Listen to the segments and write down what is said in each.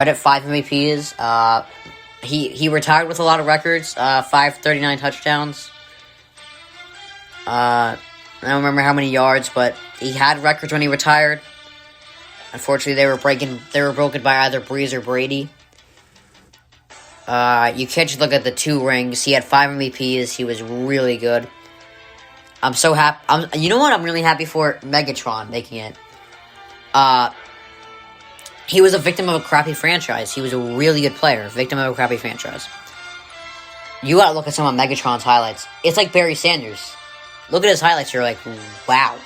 At 5 MVPs. He retired with a lot of records. 539 touchdowns. I don't remember how many yards, but he had records when he retired. Unfortunately, they were broken by either Breeze or Brady. You can't just look at the 2 rings. He had 5 MVPs. He was really good. I'm so happy. You know what? I'm really happy for Megatron making it. He was a victim of a crappy franchise. He was a really good player. Victim of a crappy franchise. You gotta look at some of Megatron's highlights. It's like Barry Sanders. Look at his highlights. You're like, wow.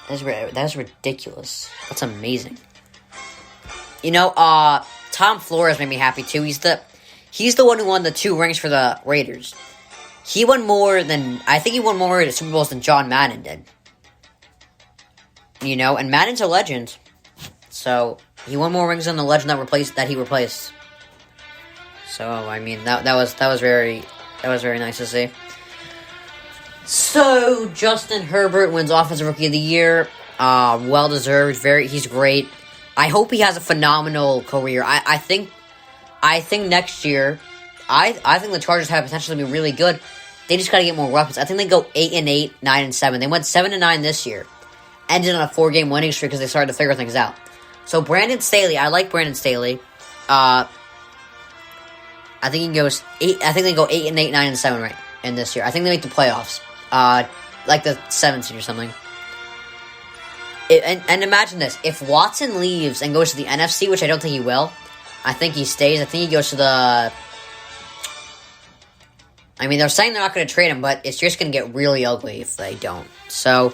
That's ridiculous. That's amazing. You know, Tom Flores made me happy too. He's the one who won the 2 rings for the Raiders. I think he won more Super Bowls than John Madden did. You know, and Madden's a legend. So, he won more rings than the legend that he replaced. So, I mean, that was very nice to see. So, Justin Herbert wins Offensive Rookie of the Year. Well deserved. He's great. I hope he has a phenomenal career. I think next year, I think the Chargers have potential to be really good. They just got to get more weapons. I think they go 8-8, 9-7. They went 7-9 this year. Ended on a 4-game winning streak because they started to figure things out. So Brandon Staley, I like Brandon Staley. I think he goes 8. I think they go 8-8, 9-7 right in this year. I think they make the playoffs, like the 7th seed or something. And imagine this: if Watson leaves and goes to the NFC, which I don't think he will, I think he stays. I think he goes to the. I mean, they're saying they're not going to trade him, but it's just going to get really ugly if they don't. So,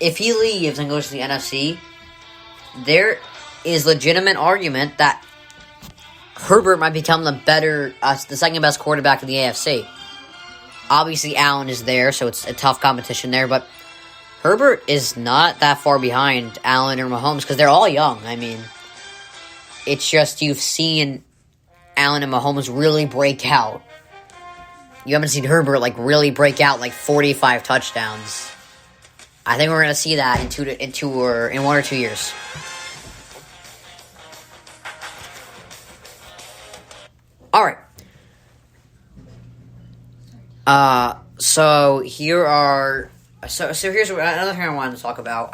if he leaves and goes to the NFC. There is legitimate argument that Herbert might become the second best quarterback in the AFC. Obviously, Allen is there, so it's a tough competition there, but Herbert is not that far behind Allen or Mahomes because they're all young. I mean, it's just you've seen Allen and Mahomes really break out. You haven't seen Herbert really break out 45 touchdowns. I think we're going to see that in 1 or 2 years. All right. So here's another thing I wanted to talk about.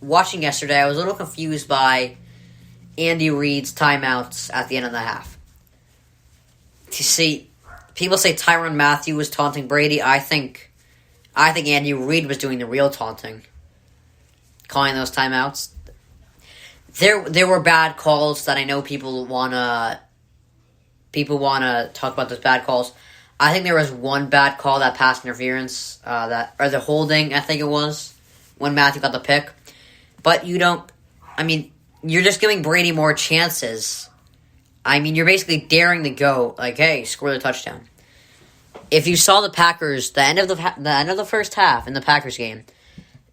Watching yesterday, I was a little confused by Andy Reid's timeouts at the end of the half. You see, people say Tyrann Mathieu was taunting Brady. I think Andy Reid was doing the real taunting, calling those timeouts. There were bad calls that I know people wanna talk about those bad calls. I think there was one bad call, that pass interference, or the holding, I think it was, when Matthew got the pick. But you're just giving Brady more chances. I mean, you're basically daring the GOAT, hey, score the touchdown. If you saw the Packers, the end of the first half in the Packers game,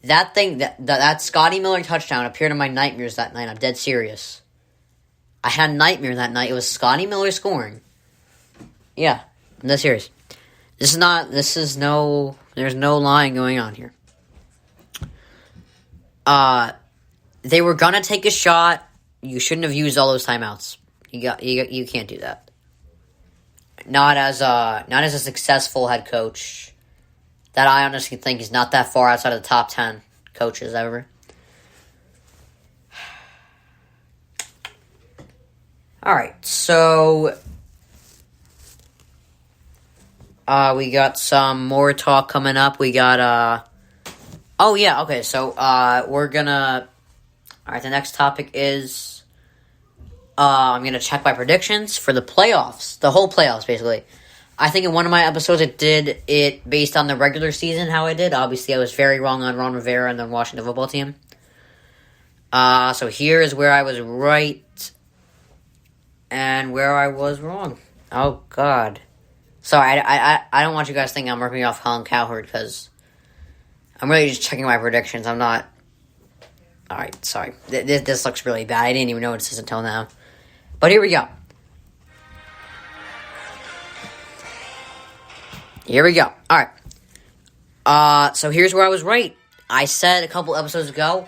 that Scotty Miller touchdown appeared in my nightmares that night. I'm dead serious. I had a nightmare that night. It was Scotty Miller scoring. Yeah, I'm dead serious. There's no lying going on here. They were gonna take a shot. You shouldn't have used all those timeouts. You can't do that. Not as a successful head coach that I honestly think is not that far outside of the top 10 coaches ever. All right, so we got some more talk coming up. We got we're gonna. All right, the next topic is. I'm going to check my predictions for the playoffs. The whole playoffs, basically. I think in one of my episodes it did it based on the regular season, how I did. Obviously, I was very wrong on Ron Rivera and the Washington football team. So here is where I was right and where I was wrong. Oh, God. Sorry, I don't want you guys thinking I'm ripping off Colin Cowherd because I'm really just checking my predictions. I'm not... Alright, sorry. This looks really bad. I didn't even notice this until now. But here we go. Alright. So here's where I was right. I said a couple episodes ago,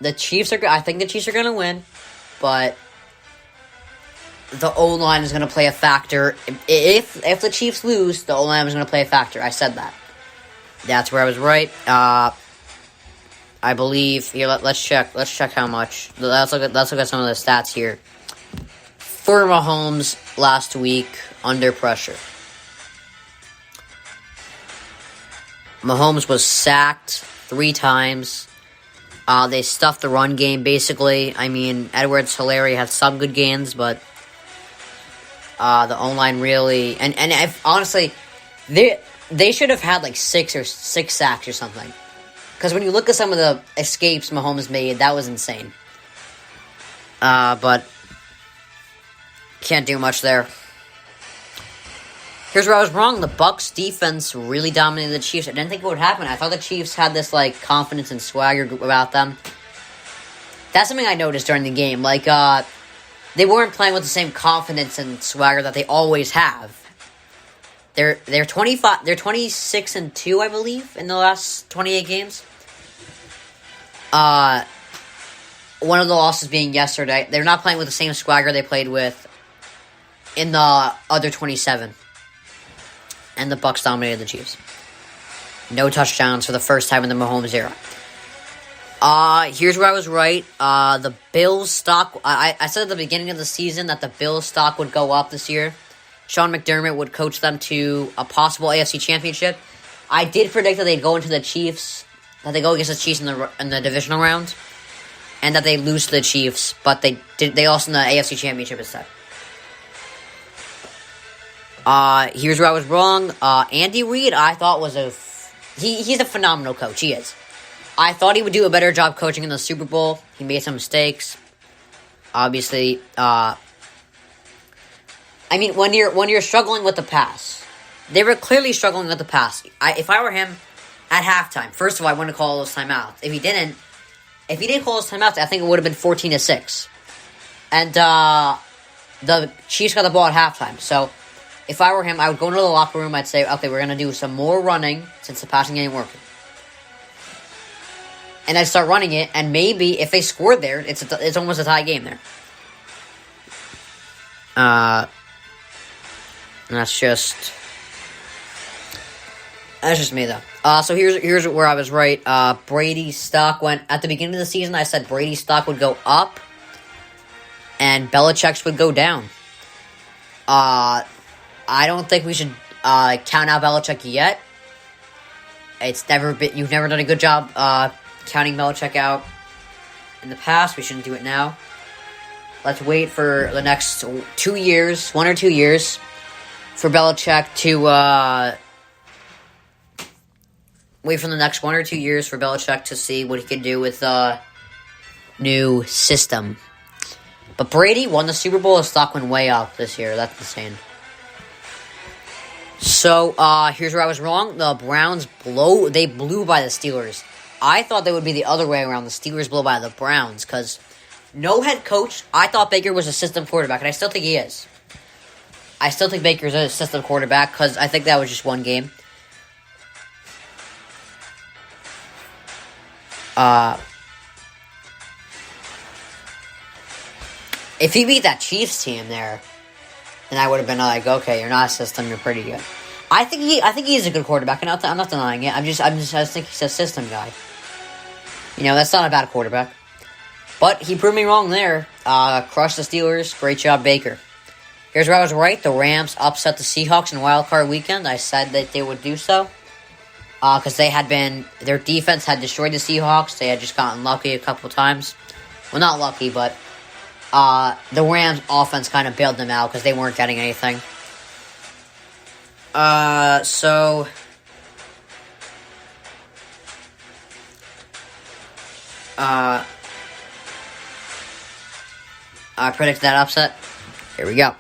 I think the Chiefs are going to win. but the O-line is going to play a factor. If the Chiefs lose, the O-line is going to play a factor. I said that. That's where I was right. I believe here. Let's check. Let's check how much. Let's look at some of the stats here for Mahomes last week under pressure. Mahomes was sacked 3 times. They stuffed the run game basically. I mean, Edwards-Helaire had some good games, but the O-line really and honestly, they should have had like 6 sacks or something. Because when you look at some of the escapes Mahomes made, that was insane. But can't do much there. Here's where I was wrong. The Bucs defense really dominated the Chiefs. I didn't think it would happen. I thought the Chiefs had this like confidence and swagger about them. That's something I noticed during the game. Like they weren't playing with the same confidence and swagger that they always have. They're 26-2, I believe, in the last 28 games. One of the losses being yesterday. They're not playing with the same swagger they played with in the other 27. And the Bucs dominated the Chiefs. No touchdowns for the first time in the Mahomes era. Here's where I was right. The Bills stock. I said at the beginning of the season that the Bills stock would go up this year. Sean McDermott would coach them to a possible AFC championship. I did predict that they'd go into the Chiefs, that they go against the Chiefs in the divisional round, and that they lose to the Chiefs, but they lost in the AFC championship instead. Here's where I was wrong. Andy Reid, I thought he's a phenomenal coach. He is. I thought he would do a better job coaching in the Super Bowl. He made some mistakes. Obviously, I mean, when you're struggling with the pass, they were clearly struggling with the pass. If I were him at halftime, first of all, I wouldn't call those timeouts. If he didn't call those timeouts, I think it would have been 14-6, and the Chiefs got the ball at halftime. So, if I were him, I would go into the locker room. I'd say, okay, we're gonna do some more running since the passing ain't working, and I'd start running it. And maybe if they scored there, it's almost a tie game there. That's just me, though. So here's where I was right. Brady's stock went at the beginning of the season. I said Brady's stock would go up, and Belichick's would go down. I don't think we should count out Belichick yet. You've never done a good job counting Belichick out in the past. We shouldn't do it now. Let's wait for the next 2 years, 1 or 2 years, for Belichick to wait for the next 1 or 2 years for Belichick to see what he can do with the new system. But Brady won the Super Bowl. His stock went way up this year. That's insane. So, here's where I was wrong. The Browns blew by the Steelers. I thought they would be the other way around. The Steelers blow by the Browns, because no head coach. I thought Baker was a system quarterback, and I still think he is. I still think Baker's a system quarterback, because I think that was just one game. If he beat that Chiefs team there, then I would have been like, okay, you're not a system, you're pretty good. I think he's a good quarterback, and I'm not denying it. I just think he's a system guy. You know, that's not a bad quarterback. But he proved me wrong there. Crushed the Steelers. Great job, Baker. Here's where I was right. The Rams upset the Seahawks in Wild Card Weekend. I said that they would do so. Because their defense had destroyed the Seahawks. They had just gotten lucky a couple times. Well, not lucky, but the Rams offense kind of bailed them out because they weren't getting anything. So I predicted that upset. Here we go.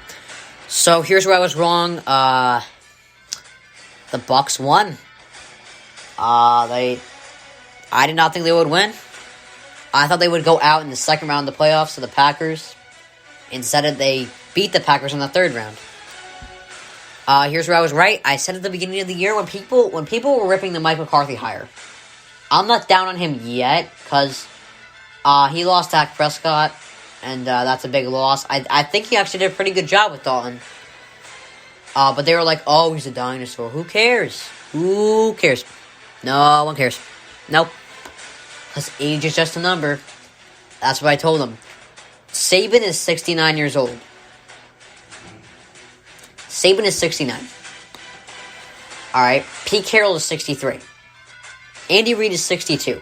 So here's where I was wrong. The Bucs won. I did not think they would win. I thought they would go out in the second round of the playoffs to the Packers. Instead, they beat the Packers in the third round. Here's where I was right. I said at the beginning of the year when people were ripping the Mike McCarthy hire, I'm not down on him yet because he lost Dak Prescott, and that's a big loss. I think he actually did a pretty good job with Dalton. But they were like, oh, he's a dinosaur. Who cares? Who cares? No one cares. Nope. Because age is just a number. That's what I told him. Saban is 69 years old. Saban is 69. Alright. Pete Carroll is 63. Andy Reid is 62.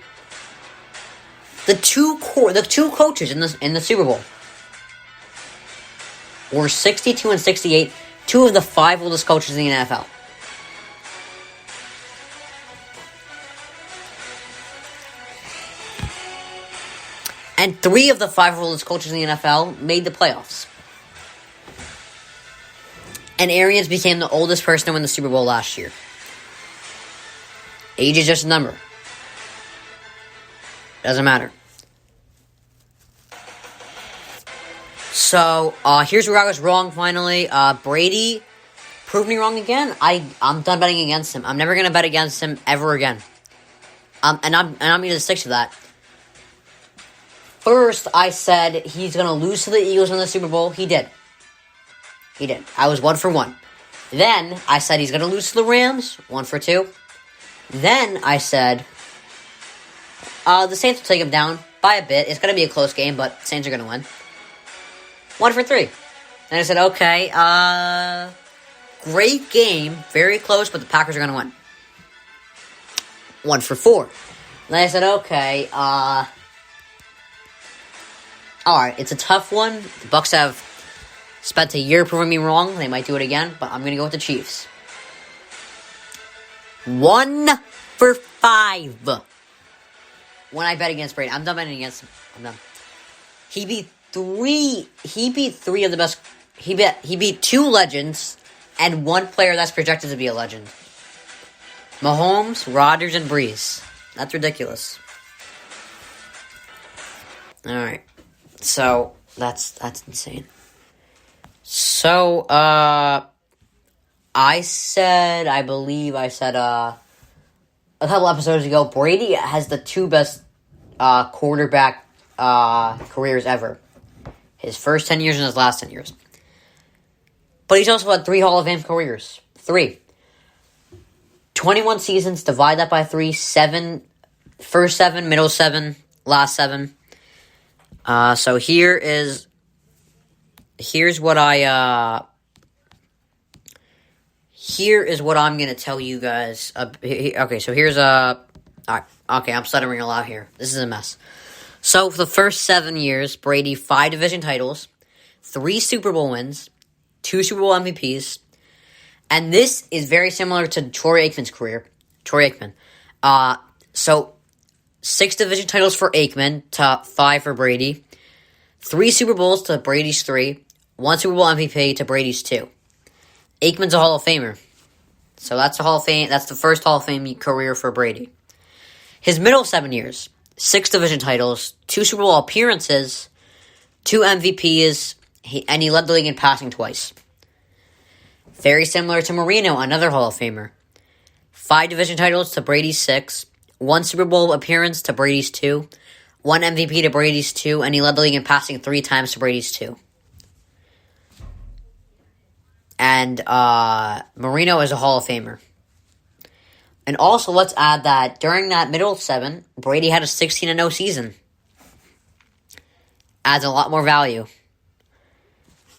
The two coaches in the Super Bowl were 62 and 68. Two of the 5 oldest coaches in the NFL. And 3 of the 5 oldest coaches in the NFL made the playoffs. And Arians became the oldest person to win the Super Bowl last year. Age is just a number. Doesn't matter. So, here's where I was wrong finally. Brady proved me wrong again. I'm done betting against him. I'm never going to bet against him ever again. And I'm going to stick to that. First, I said he's going to lose to the Eagles in the Super Bowl. He did. He did. I was 1 for 1. Then, I said he's going to lose to the Rams. 1 for 2. Then, I said the Saints will take him down by a bit. It's going to be a close game, but Saints are going to win. 1 for 3. And I said, okay, great game. Very close, but the Packers are going to win. 1 for 4. And I said, okay, alright, it's a tough one. The Bucs have spent a year proving me wrong. They might do it again, but I'm going to go with the Chiefs. 1 for 5. When I bet against Brady. I'm done betting against him. I'm done. He beat 3 of the best. He beat 2 legends and 1 player that's projected to be a legend. Mahomes, Rodgers, and Breeze. That's ridiculous. Alright. So, that's insane. So, I believe I said a couple episodes ago, Brady has the 2 best quarterback careers ever. His first 10 years and his last 10 years. But he's also had 3 Hall of Fame careers. 3. 21 seasons, divide that by 3, 7, first 7, middle 7, last 7. So here's what I'm gonna tell you guys. Okay, so here's alright, okay, I'm stuttering a lot here. This is a mess. So, for the first 7 years, Brady, 5 division titles, 3 Super Bowl wins, 2 Super Bowl MVPs, and this is very similar to Troy Aikman's career. Troy Aikman. So, 6 division titles for Aikman to 5 for Brady, 3 Super Bowls to Brady's 3, 1 Super Bowl MVP to Brady's 2. Aikman's a Hall of Famer. So, that's a Hall of Fame. That's the first Hall of Fame career for Brady. His middle 7 years, 6 division titles, 2 Super Bowl appearances, 2 MVPs, and he led the league in passing twice. Very similar to Marino, another Hall of Famer. 5 division titles to Brady's 6, 1 Super Bowl appearance to Brady's 2, 1 MVP to Brady's 2, and he led the league in passing 3 times to Brady's 2. And Marino is a Hall of Famer. And also, let's add that during that middle 7, Brady had a 16-0 season. Adds a lot more value.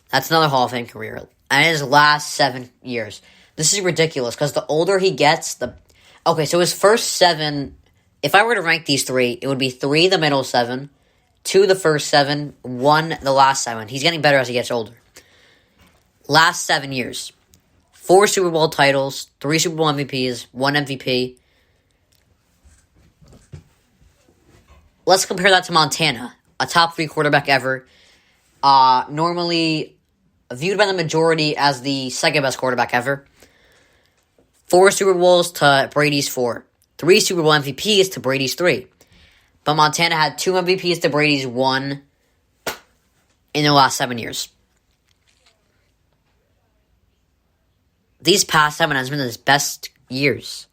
That's another Hall of Fame career. And his last 7 years. This is ridiculous, because the older he gets, Okay, so his first 7... If I were to rank these 3, it would be 3 the middle 7, 2 the first 7, 1 the last 7. He's getting better as he gets older. Last 7 years. 4 Super Bowl titles, 3 Super Bowl MVPs, 1 MVP. Let's compare that to Montana, a top 3 quarterback ever. Normally viewed by the majority as the second best quarterback ever. 4 Super Bowls to Brady's 4. 3 Super Bowl MVPs to Brady's 3. But Montana had 2 MVPs to Brady's 1 in the last 7 years. These past 7 has been his best years.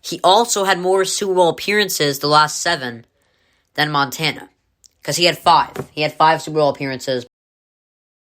He also had more Super Bowl appearances the last 7 than Montana. because he had 5. He had 5 Super Bowl appearances